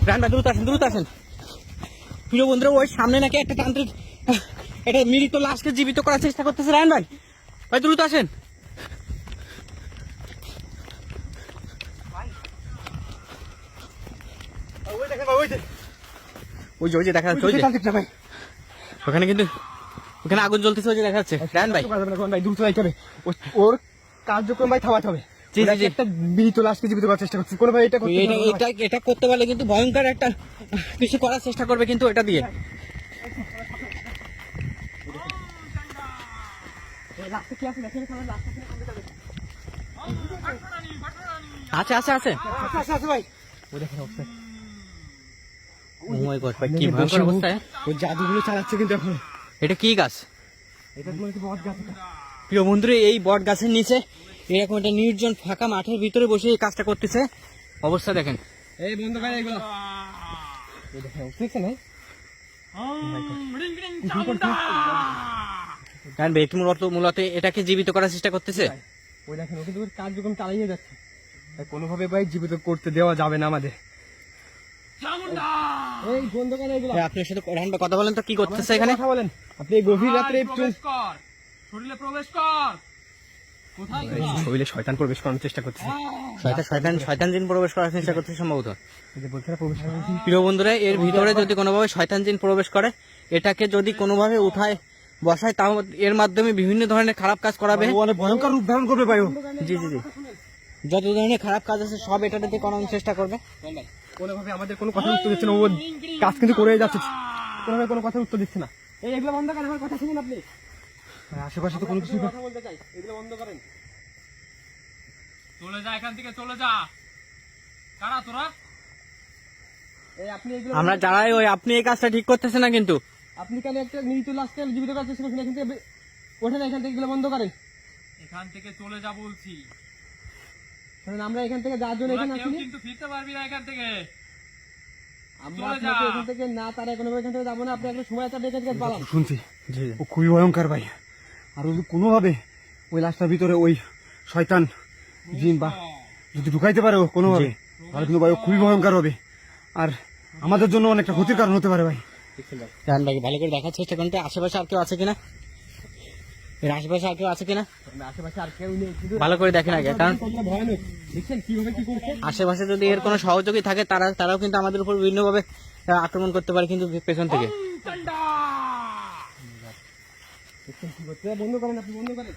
রায়হান ভাই দ্রুত আসেন, দ্রুত আসেন। প্রিয় বন্ধুরা, ওই সামনে নাকি একটা তান্ত্রিক এটা মৃত লাশকে জীবিত করার চেষ্টা করতেছে। রায়হান ভাই, ভাই দ্রুত আসেন। ওই যে দেখা যাচ্ছে, ওখানে কিন্তু ওখানে আগুন জ্বলতেছে, ওই যে দেখা যাচ্ছে। রায়হান ভাই দ্রুত যাইতে হবে, ওর কার্যক্রম ভাই থামাতে হবে। একটা মৃত লাশকে জীবিত করার চেষ্টা করছে, কোনো ভাই এটা করতে পারলে কিন্তু ভয়ঙ্কর একটা কিছু করার চেষ্টা করবে কিন্তু এটা দিয়ে। আছে আছে আছে ভাই, কি ভয়ঙ্কর অবস্থা। ওই জাদুগুলো চালাচ্ছে কিন্তু এখন। এটা কি গাছ? এটা তোমার কি বট গাছ? প্রিয় বন্ধুরা, এই বট গাছের নিচে এরকম একটা নির্জন ফাঁকা মাঠের ভিতরে বসে এই কাজটা করতেছে। অবস্থা দেখেন। এই বন্ধ করে এগুলো দেখেন। মূলত এটাকে জীবিত করার চেষ্টা করতেছে। ওই দেখেন, ও কিন্তু কার্যক্রম চালিয়ে যাচ্ছে। কোনোভাবে ভাই জীবিত করতে দেওয়া যাবে না আমাদের। এই বন্ধ করে এগুলো। আপনার সাথে রায়হান ভাই কথা বলেন তো, কি করতেছে এখানে? কথা বলেন আপনি। এই গভীর রাত্রে শরীরে প্রবেশ কর। কোথায় শরীরে শয়তান প্রবেশ করার চেষ্টা করছে। শয়তান জিন প্রবেশ করার চেষ্টা করছে সম্ভবত। প্রবেশ প্রিয় বন্ধুরা, এর ভিতরে যদি কোনোভাবে শয়তান জিন প্রবেশ করে, এটাকে যদি কোনোভাবে উঠায় বসায়, তাও এর মাধ্যমে বিভিন্ন ধরনের খারাপ কাজ করাবে। অনেক ভয়ঙ্কর রূপ ধারণ করবে ভাই। জি জি জি, যত ধরনের খারাপ কাজ আছে সব এটাতে করানোর চেষ্টা করবে। কোনোভাবে আমাদের কোনো কথা উত্তর দিচ্ছে না, ও কাজ কিন্তু করে যাচ্ছে, কোনোভাবে কোনো কথা উত্তর দিচ্ছে না। এগুলো বন্ধ করেন, আমার কথা শুনুন আপনি। আশেপাশে তো কোনো কিছু কথা বলতে চাই, এগুলো বন্ধ করেন। চলে যা এখান থেকে, চলে যা। কারা তোরা? এই আপনি এগুলো আমরা যারাই ওই আপনি এই কাজটা ঠিক করতেছেন না কিন্তু। আপনি কেন একটা মৃত লাশকে জীবিত করার চেষ্টা করছেন? এখান থেকে ওঠেন, এখান থেকে এগুলো বন্ধ করেন। এখান থেকে চলে যা বলছি। আমরা এখান থেকে যার জন্য এখানে আসিনি, কিন্তু ফিরতে পারবি না এখান থেকে। আমরা আপনাকে এখান থেকে না তারা কোনোভাবে এখান থেকে যাবো না। আপনি একটা সময় একটা ডেকে পালান। শুনছি ও খুবই ভয়ঙ্কর ভাই। আর যদি কোনোভাবে ওই লাশটার ভিতরে ওই শয়তান জিন বা যদি ঢুকাইতে পারে ও কোনোভাবে, তাহলে কিন্তু ভাই ও খুবই ভয়ঙ্কর হবে, আর আমাদের জন্য অনেকটা ক্ষতির কারণ হতে পারে ভাই। রায়হান ভাই ভালো করে দেখার চেষ্টা করুন আশেপাশে আর কেউ আছে কিনা, এর আশেপাশে আর কেউ আছে কিনা আশেপাশে আর কেউ নেই, ভালো করে দেখেন আগে। কারণ ভয়ানক দেখছেন কিভাবে কি করছে। আশেপাশে যদি এর কোনো সহযোগী থাকে, তারাও কিন্তু আমাদের উপর বিভিন্নভাবে আক্রমণ করতে পারে কিন্তু পেছন থেকে। বন্ধ করেন, আপনি বন্ধ করেন।